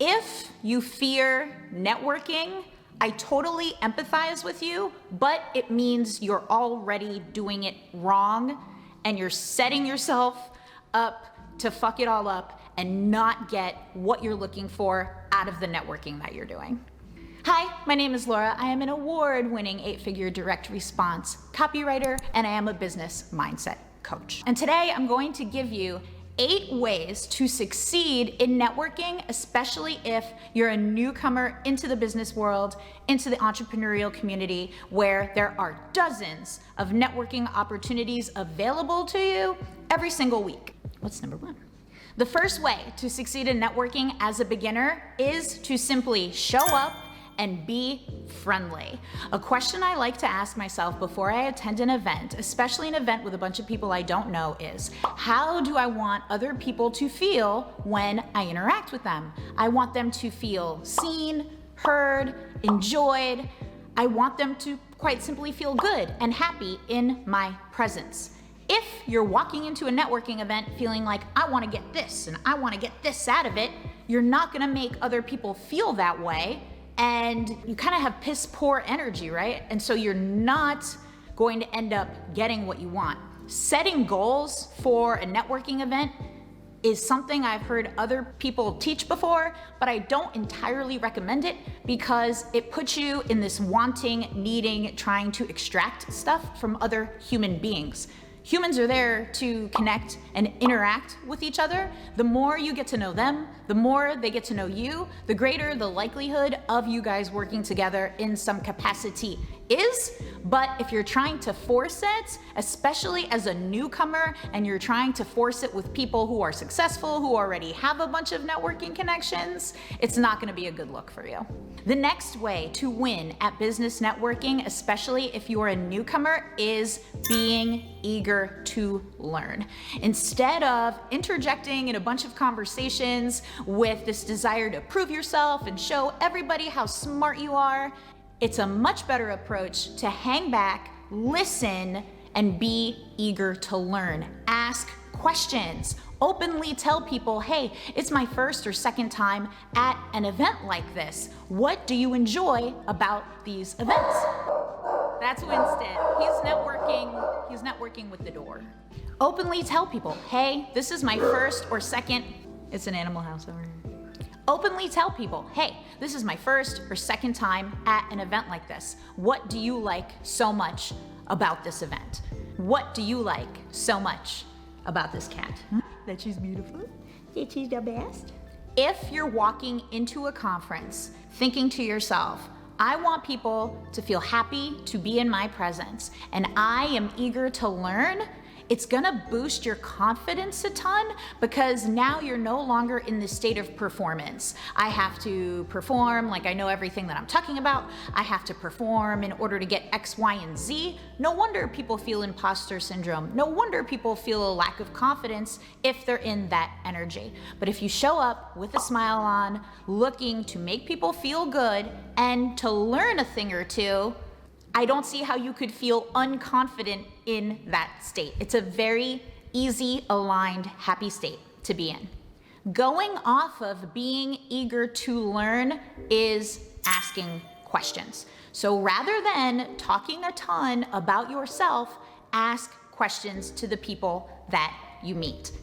If you fear networking, I totally empathize with you, but it means you're already doing it wrong and you're setting yourself up to fuck it all up and not get what you're looking for out of the networking that you're doing. Hi, my name is Laura. I am an award-winning 8-figure direct response copywriter, and I am a business mindset coach. And today I'm going to give you 8 ways to succeed in networking, especially if you're a newcomer into the business world, into the entrepreneurial community, where there are dozens of networking opportunities available to you every single week. What's number 1? The first way to succeed in networking as a beginner is to simply show up and be friendly. A question I like to ask myself before I attend an event, especially an event with a bunch of people I don't know, is how do I want other people to feel when I interact with them? I want them to feel seen, heard, enjoyed. I want them to quite simply feel good and happy in my presence. If you're walking into a networking event feeling like, I want to get this and I want to get this out of it, you're not going to make other people feel that way. And you kind of have piss poor energy, right? And so you're not going to end up getting what you want. Setting goals for a networking event is something I've heard other people teach before, but I don't entirely recommend it because it puts you in this wanting, needing, trying to extract stuff from other human beings. Humans are there to connect and interact with each other. The more you get to know them, the more they get to know you, the greater the likelihood of you guys working together in some capacity is. But if you're trying to force it, especially as a newcomer, and you're trying to force it with people who are successful, who already have a bunch of networking connections, it's not gonna be a good look for you. The next way to win at business networking, especially if you're a newcomer, is being eager to learn. Instead of interjecting in a bunch of conversations with this desire to prove yourself and show everybody how smart you are, it's a much better approach to hang back, listen, and be eager to learn. Ask questions. Openly tell people, hey, it's my first or second time at an event like this. What do you enjoy about these events? That's Winston. He's networking with the door. Openly tell people, hey, this is my first or second, it's an Animal House over here. Openly tell people, hey, this is my first or second time at an event like this. What do you like so much about this event? What do you like so much about this cat? That she's beautiful, that she's the best. If you're walking into a conference thinking to yourself, I want people to feel happy to be in my presence, and I am eager to learn, it's gonna boost your confidence a ton because now you're no longer in the state of performance. I have to perform like I know everything that I'm talking about. I have to perform in order to get X, Y, and Z. No wonder people feel imposter syndrome. No wonder people feel a lack of confidence if they're in that energy. But if you show up with a smile on, looking to make people feel good and to learn a thing or two, I don't see how you could feel unconfident in that state. It's a very easy, aligned, happy state to be in. Going off of being eager to learn is asking questions. So rather than talking a ton about yourself, ask questions to the people that you meet.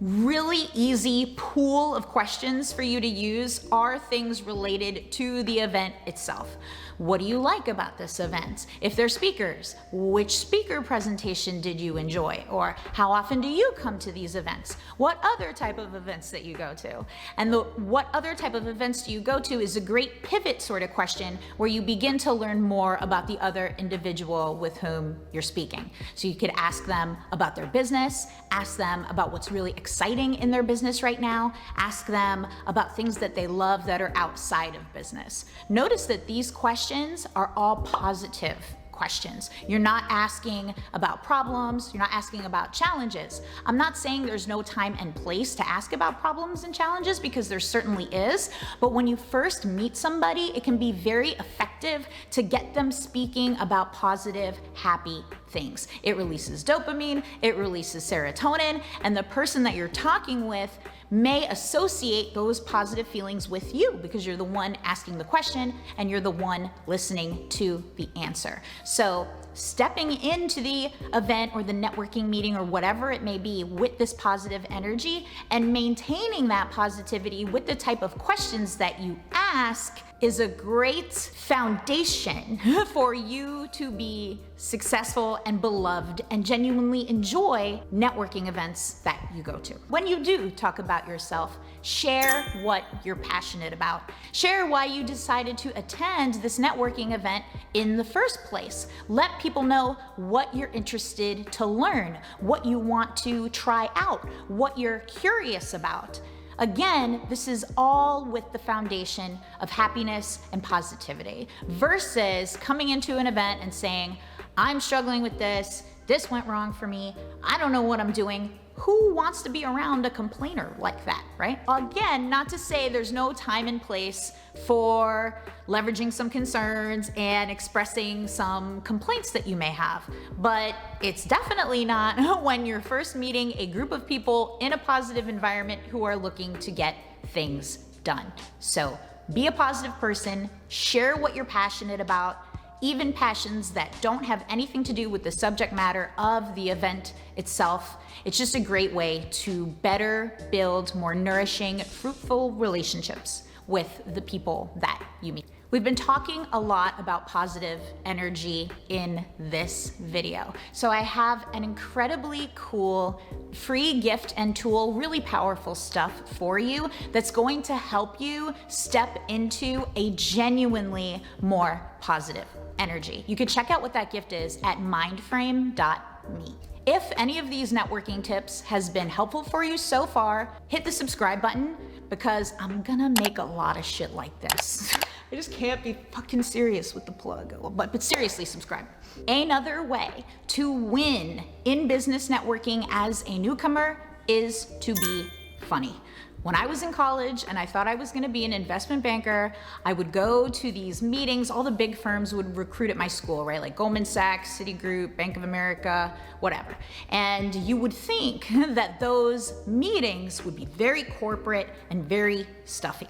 Really easy pool of questions for you to use are things related to the event itself. What do you like about this event? If they're speakers, which speaker presentation did you enjoy? Or how often do you come to these events? What other type of events that you go to? And what other type of events do you go to is a great pivot sort of question where you begin to learn more about the other individual with whom you're speaking. So you could ask them about their business, ask them about what's really exciting in their business right now, ask them about things that they love that are outside of business. Notice that these questions are all positive questions. You're not asking about problems, you're not asking about challenges. I'm not saying there's no time and place to ask about problems and challenges, because there certainly is, but when you first meet somebody, it can be very effective to get them speaking about positive, happy things. It releases dopamine, it releases serotonin, and the person that you're talking with may associate those positive feelings with you because you're the one asking the question and you're the one listening to the answer. So stepping into the event or the networking meeting or whatever it may be with this positive energy and maintaining that positivity with the type of questions that you ask is a great foundation for you to be successful and beloved and genuinely enjoy networking events that you go to. When you do talk about yourself, share what you're passionate about. Share why you decided to attend this networking event in the first place. Let people know what you're interested to learn, what you want to try out, what you're curious about. Again, this is all with the foundation of happiness and positivity versus coming into an event and saying, I'm struggling with this went wrong for me, I don't know what I'm doing. Who wants to be around a complainer like that, right? Again, not to say there's no time and place for leveraging some concerns and expressing some complaints that you may have, but it's definitely not when you're first meeting a group of people in a positive environment who are looking to get things done. So be a positive person, share what you're passionate about, even passions that don't have anything to do with the subject matter of the event itself. It's just a great way to better build more nourishing, fruitful relationships with the people that you meet. We've been talking a lot about positive energy in this video. So I have an incredibly cool free gift and tool, really powerful stuff for you that's going to help you step into a genuinely more positive energy. You can check out what that gift is at mindframe.me. If any of these networking tips has been helpful for you so far, hit the subscribe button because I'm gonna make a lot of shit like this. I just can't be fucking serious with the plug, but seriously, subscribe. Another way to win in business networking as a newcomer is to be funny. When I was in college and I thought I was gonna be an investment banker, I would go to these meetings. All the big firms would recruit at my school, right? Like Goldman Sachs, Citigroup, Bank of America, whatever. And you would think that those meetings would be very corporate and very stuffy.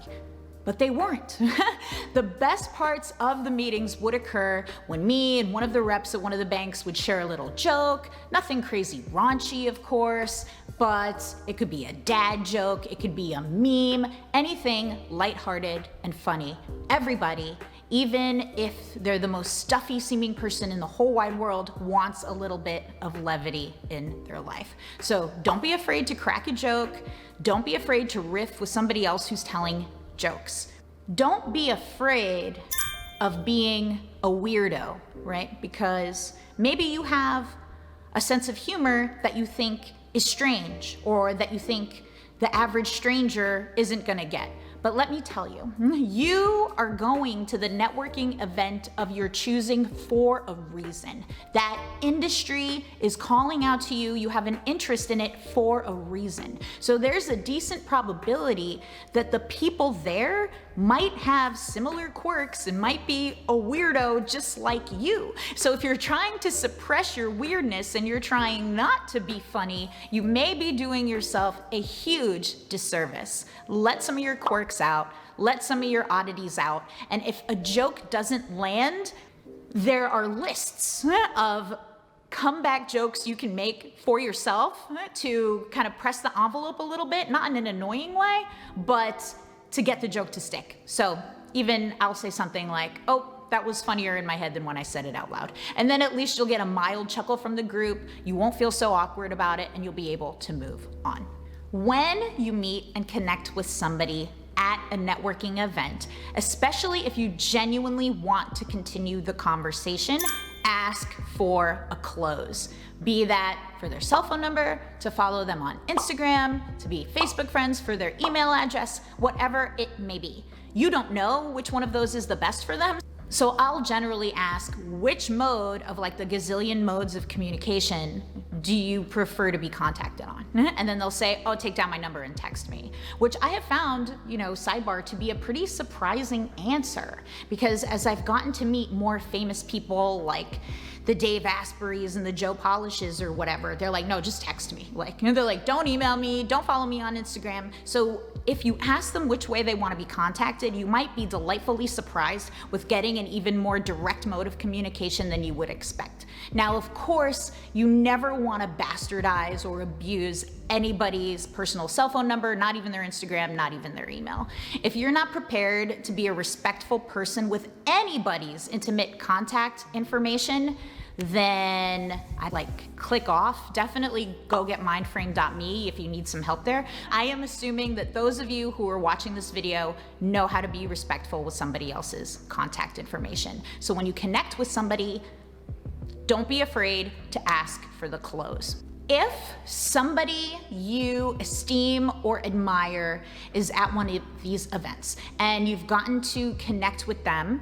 But they weren't. The best parts of the meetings would occur when me and one of the reps at one of the banks would share a little joke, nothing crazy raunchy, of course, but it could be a dad joke, it could be a meme, anything lighthearted and funny. Everybody, even if they're the most stuffy seeming person in the whole wide world, wants a little bit of levity in their life. So don't be afraid to crack a joke. Don't be afraid to riff with somebody else who's telling jokes. Don't be afraid of being a weirdo, right? Because maybe you have a sense of humor that you think is strange or that you think the average stranger isn't gonna get. But let me tell you, you are going to the networking event of your choosing for a reason. That industry is calling out to you. You have an interest in it for a reason. So there's a decent probability that the people there might have similar quirks and might be a weirdo just like you. So if you're trying to suppress your weirdness and you're trying not to be funny, you may be doing yourself a huge disservice. Let some of your quirks out, let some of your oddities out, and if a joke doesn't land, there are lists of comeback jokes you can make for yourself to kind of press the envelope a little bit, not in an annoying way, but to get the joke to stick. So even I'll say something like, oh, that was funnier in my head than when I said it out loud. And then at least you'll get a mild chuckle from the group, you won't feel so awkward about it, and you'll be able to move on. When you meet and connect with somebody at a networking event, especially if you genuinely want to continue the conversation, ask for a close. Be that for their cell phone number, to follow them on Instagram, to be Facebook friends, for their email address, whatever it may be. You don't know which one of those is the best for them, So I'll generally ask, which mode of like the gazillion modes of communication do you prefer to be contacted on? And then they'll say, oh, take down my number and text me, which I have found, sidebar, to be a pretty surprising answer, because as I've gotten to meet more famous people like the Dave Asprey's and the Joe Polishes or whatever, they're like, no, just text me. They're like, don't email me, don't follow me on Instagram. So if you ask them which way they want to be contacted, you might be delightfully surprised with getting an even more direct mode of communication than you would expect. Now, of course, you never want to bastardize or abuse anybody's personal cell phone number, not even their Instagram, not even their email. If you're not prepared to be a respectful person with anybody's intimate contact information, then I'd click off. Definitely go get mindframe.me if you need some help there. I am assuming that those of you who are watching this video know how to be respectful with somebody else's contact information. So when you connect with somebody, don't be afraid to ask for the close. If somebody you esteem or admire is at one of these events and you've gotten to connect with them,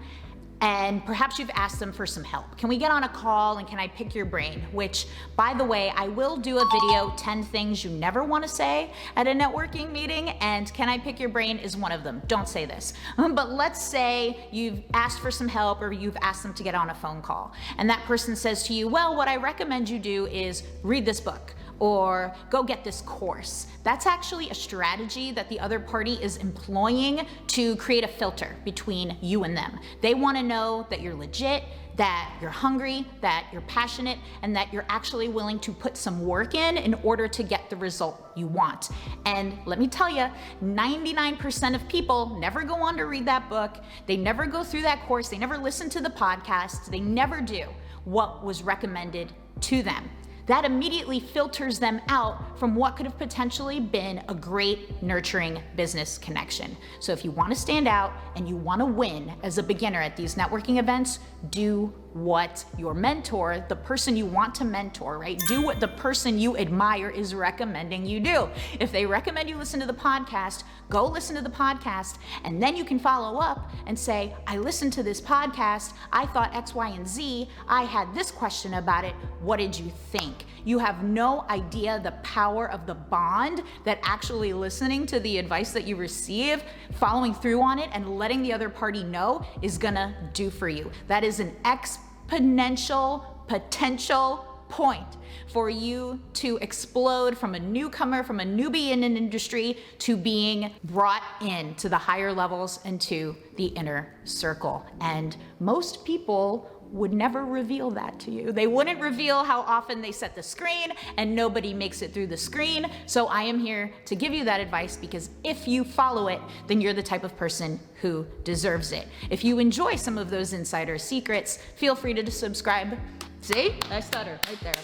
and perhaps you've asked them for some help. Can we get on a call and can I pick your brain? Which, by the way, I will do a video, 10 things you never want to say at a networking meeting, and can I pick your brain is one of them. Don't say this. But let's say you've asked for some help or you've asked them to get on a phone call, and that person says to you, well, what I recommend you do is read this book or go get this course. That's actually a strategy that the other party is employing to create a filter between you and them. They want to know that you're legit, that you're hungry, that you're passionate, and that you're actually willing to put some work in order to get the result you want. And let me tell you, 99% of people never go on to read that book, they never go through that course, they never listen to the podcast, they never do what was recommended to them. That immediately filters them out from what could have potentially been a great, nurturing business connection. So if you want to stand out and you want to win as a beginner at these networking events, do what your mentor, the person you want to mentor, right? Do what the person you admire is recommending you do. If they recommend you listen to the podcast, go listen to the podcast, and then you can follow up and say, I listened to this podcast, I thought X, Y, and Z, I had this question about it, what did you think? You have no idea the power of the bond that actually listening to the advice that you receive, following through on it, and letting the other party know is gonna do for you. That is an exponential potential point for you to explode from a newcomer, from a newbie in an industry, to being brought in to the higher levels and to the inner circle. And most people would never reveal that to you. They wouldn't reveal how often they set the screen, and nobody makes it through the screen. So I am here to give you that advice, because if you follow it, then you're the type of person who deserves it. If you enjoy some of those insider secrets, feel free to subscribe. See? I stutter right there.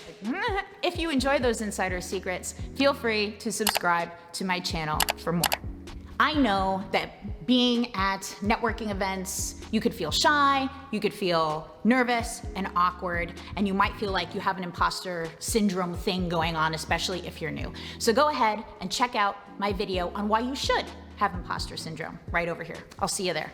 If you enjoy those insider secrets, feel free to subscribe to my channel for more. I know that being at networking events, you could feel shy, you could feel nervous and awkward, and you might feel like you have an imposter syndrome thing going on, especially if you're new. So go ahead and check out my video on why you should have imposter syndrome right over here. I'll see you there.